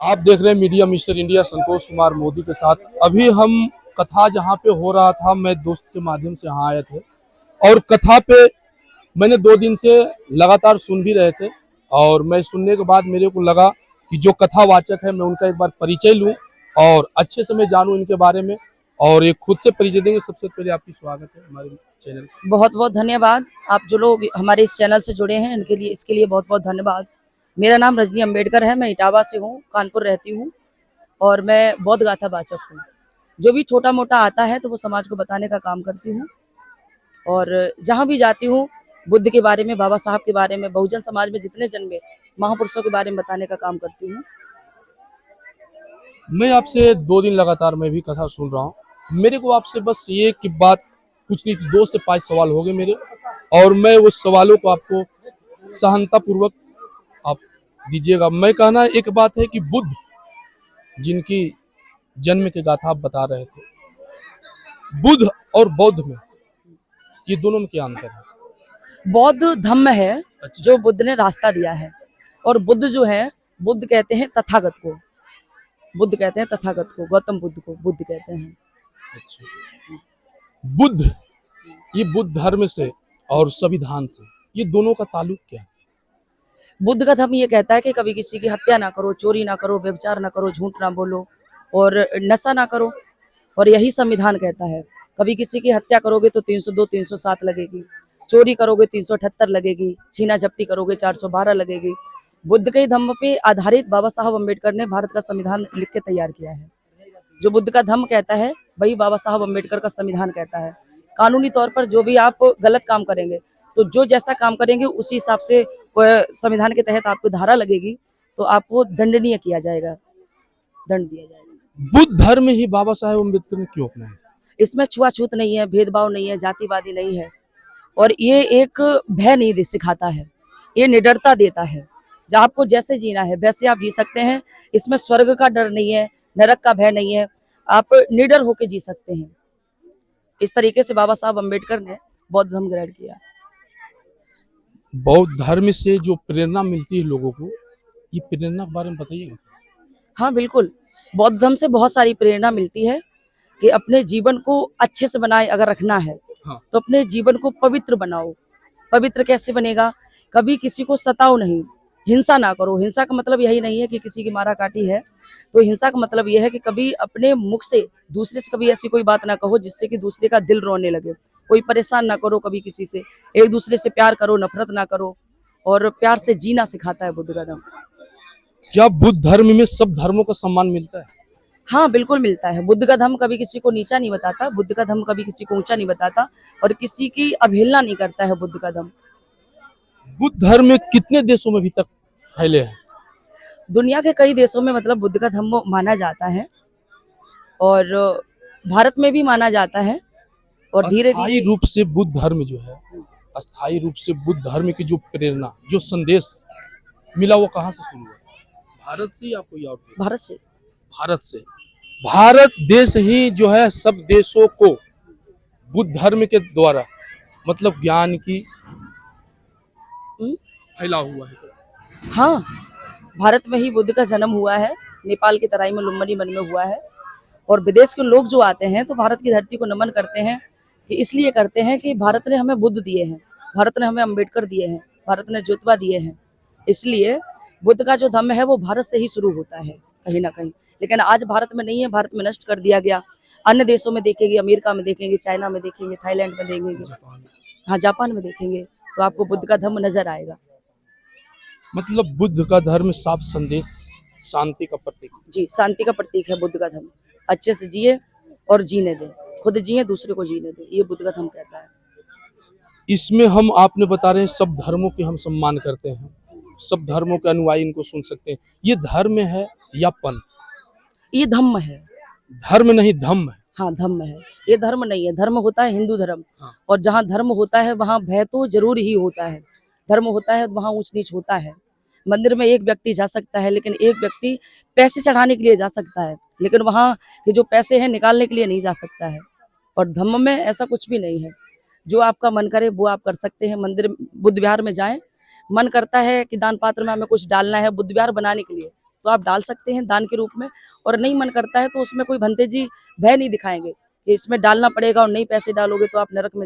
आप देख रहे हैं media mister India Santosh Kumar Modi के साथ। अभी हम कथा जहाँ पे हो रहा था, मैं दोस्त के माध्यम से यहाँ आए थे और कथा पे मैंने 2 दिन से लगातार सुन भी रहे थे। और मैं सुनने के बाद मेरे को लगा कि जो कथावाचक है मैं उनका एक बार परिचय लूं और अच्छे से मैं जानूं इनके बारे में, और ये खुद से परिचय देंगे। सबसे पहले आपकी स्वागत है हमारे चैनल में। बहुत बहुत धन्यवाद। आप जो लोग हमारे इस चैनल से जुड़े हैं इनके लिए इसके लिए बहुत बहुत धन्यवाद। मेरा नाम रजनी अम्बेडकर है। मैं इटावा से हूँ, कानपुर रहती हूँ और मैं बौद्ध गाथा वाचक हूँ। जो भी छोटा मोटा आता है तो वो समाज को बताने का काम करती हूँ और जहाँ भी जाती हूँ बुद्ध के बारे में, बाबा साहब के बारे में, बहुजन समाज में जितने जन्मे महापुरुषों के बारे में बताने का काम करती हूँ। मैं आपसे 2 दिन लगातार मैं भी कथा सुन रहा हूँ। मेरे को आपसे बस ये कि बात पूछनी थी। 2 से 5 सवाल हो गए मेरे, और मैं उस सवालों को आपको सहनता पूर्वक आप दीजिएगा। मैं कहना एक बात है कि बुद्ध जिनकी जन्म की गाथा आप बता रहे थे, बुद्ध और बौद्ध में ये दोनों में क्या अंतर है? बौद्ध धम्म है अच्छा। जो बुद्ध ने रास्ता दिया है, और बुद्ध जो है, बुद्ध कहते हैं तथागत को, बुद्ध कहते हैं तथागत को, गौतम बुद्ध को बुद्ध कहते हैं। अच्छा। बुद्ध, ये बुद्ध धर्म से और संविधान से ये दोनों का ताल्लुक क्या है? बुद्ध का धर्म ये कहता है कि कभी किसी की हत्या ना करो, चोरी ना करो, व्यभिचार ना करो, झूठ ना बोलो और नशा ना करो। और यही संविधान कहता है। कभी किसी की हत्या करोगे तो 302 307 लगेगी, चोरी करोगे 378 लगेगी, छीना झपटी करोगे 412 लगेगी। बुद्ध के धम्म पे आधारित बाबा साहब अम्बेडकर ने भारत का संविधान लिख के तैयार किया है। जो बुद्ध का धम्म कहता है वही बाबा साहब अम्बेडकर का संविधान कहता है। कानूनी तौर पर जो भी आप गलत काम करेंगे तो जो जैसा काम करेंगे उसी हिसाब से संविधान के तहत आपको धारा लगेगी तो आपको दंडनीय किया जाएगा, दंड दिया जाएगा। बुद्ध धर्म ही बाबा साहेब अम्बेडकर ने क्यों अपनाया? इसमें छुआछूत नहीं है, भेदभाव नहीं है, जातिवादी नहीं है, और ये एक भय नहीं सिखाता है, ये निडरता देता है। जहाँ आपको जैसे जीना है वैसे आप जी सकते हैं। इसमें स्वर्ग का डर नहीं है, नरक का भय नहीं है, आप निडर होकर जी सकते हैं। इस तरीके से बाबा साहब अम्बेडकर ने बौद्ध धर्म ग्रहण किया। बौद्ध धर्म से जो प्रेरणा मिलती है लोगों को, ये प्रेरणा के बारे में बताइएगा। हाँ बिल्कुल, बौद्ध धर्म से बहुत सारी प्रेरणा मिलती है कि अपने जीवन को अच्छे से बनाए। अगर रखना है हाँ। तो अपने जीवन को पवित्र बनाओ। पवित्र कैसे बनेगा? कभी किसी को सताओ नहीं, हिंसा ना करो। हिंसा का मतलब यही नहीं है कि किसी की मारा काटी है, तो हिंसा का मतलब यह है कि कभी अपने मुख से दूसरे से कभी ऐसी कोई बात ना कहो जिससे कि दूसरे का दिल रोने लगे। कोई परेशान ना करो कभी किसी से। एक दूसरे से प्यार करो, नफरत ना करो, और प्यार से जीना सिखाता है बुद्ध का धर्म। क्या बुद्ध धर्म में सब धर्मों का सम्मान मिलता है? हाँ बिल्कुल मिलता है। बुद्ध का धर्म कभी किसी को नीचा नहीं बताता, बुद्ध का धर्म कभी किसी को ऊंचा नहीं बताता, और किसी की अवहेलना नहीं करता है बुद्ध का धर्म। बुद्ध धर्म में कितने देशों में अभी तक फैले हैं? दुनिया के कई देशों में मतलब बुद्ध का धर्म माना जाता है, और भारत में भी माना जाता है। और धीरे अस्थायी धीरे रूप से बुद्ध धर्म जो है, अस्थायी रूप से बुद्ध धर्म की जो प्रेरणा, जो संदेश मिला, वो कहाँ से शुरू हुआ? भारत से या कोई और देश? भारत से। भारत से। भारत देश ही जो है सब देशों को बुद्ध धर्म के द्वारा मतलब ज्ञान की फैला हुआ है। हाँ, भारत में ही बुद्ध का जन्म हुआ है। नेपाल की तराई में लुम्बिनी वन में हुआ है। और विदेश के लोग जो आते हैं तो भारत की धरती को नमन करते हैं, कि इसलिए करते हैं कि भारत ने हमें बुद्ध दिए हैं, भारत ने हमें अम्बेडकर दिए हैं, भारत ने ज्योतिबा दिए हैं। इसलिए बुद्ध का जो धम्म है वो भारत से ही शुरू होता है कहीं ना कहीं। लेकिन आज भारत में नहीं है, भारत में नष्ट कर दिया गया। अन्य देशों में देखेंगे, अमेरिका में देखेंगे, चाइना में देखेंगे, थाईलैंड में देखेंगे, हाँ जापान में देखेंगे, तो आपको बुद्ध का धम्म नजर आएगा। मतलब बुद्ध का धर्म साफ संदेश, शांति का प्रतीक। जी, शांति का प्रतीक है बुद्ध का धर्म। अच्छे से जिए और जीने दें, खुद जिए दूसरे को जीने दें, ये बुद्ध का धर्म कहता है। इसमें हम आपने बता रहे हैं सब धर्मों के हम सम्मान करते हैं, सब धर्मों के अनुयायी इनको सुन सकते हैं। ये धर्म है या पंथ? ये धम्म है। धर्म नहीं, धम्म है। हाँ धम्म है, ये धर्म नहीं है। धर्म होता है हिंदू धर्म। हाँ। और जहाँ धर्म होता है वहाँ भय तो जरूर ही होता है। धर्म होता है वहाँ ऊंच नीच होता है। मंदिर में एक व्यक्ति जा सकता है, लेकिन एक व्यक्ति पैसे चढ़ाने के लिए जा सकता है, लेकिन वहाँ के जो पैसे हैं निकालने के लिए नहीं जा सकता है। और धम्म में ऐसा कुछ भी नहीं है। जो आपका मन करे वो आप कर सकते हैं। मंदिर बुद्ध विहार में जाएं, मन करता है कि दान पात्र में हमें कुछ डालना है बुद्ध विहार बनाने के लिए, तो आप डाल सकते हैं दान के रूप में, और नहीं मन करता है तो उसमें कोई भंते जी भय नहीं दिखाएंगे कि इसमें डालना पड़ेगा और नहीं पैसे डालोगे तो आप नरक में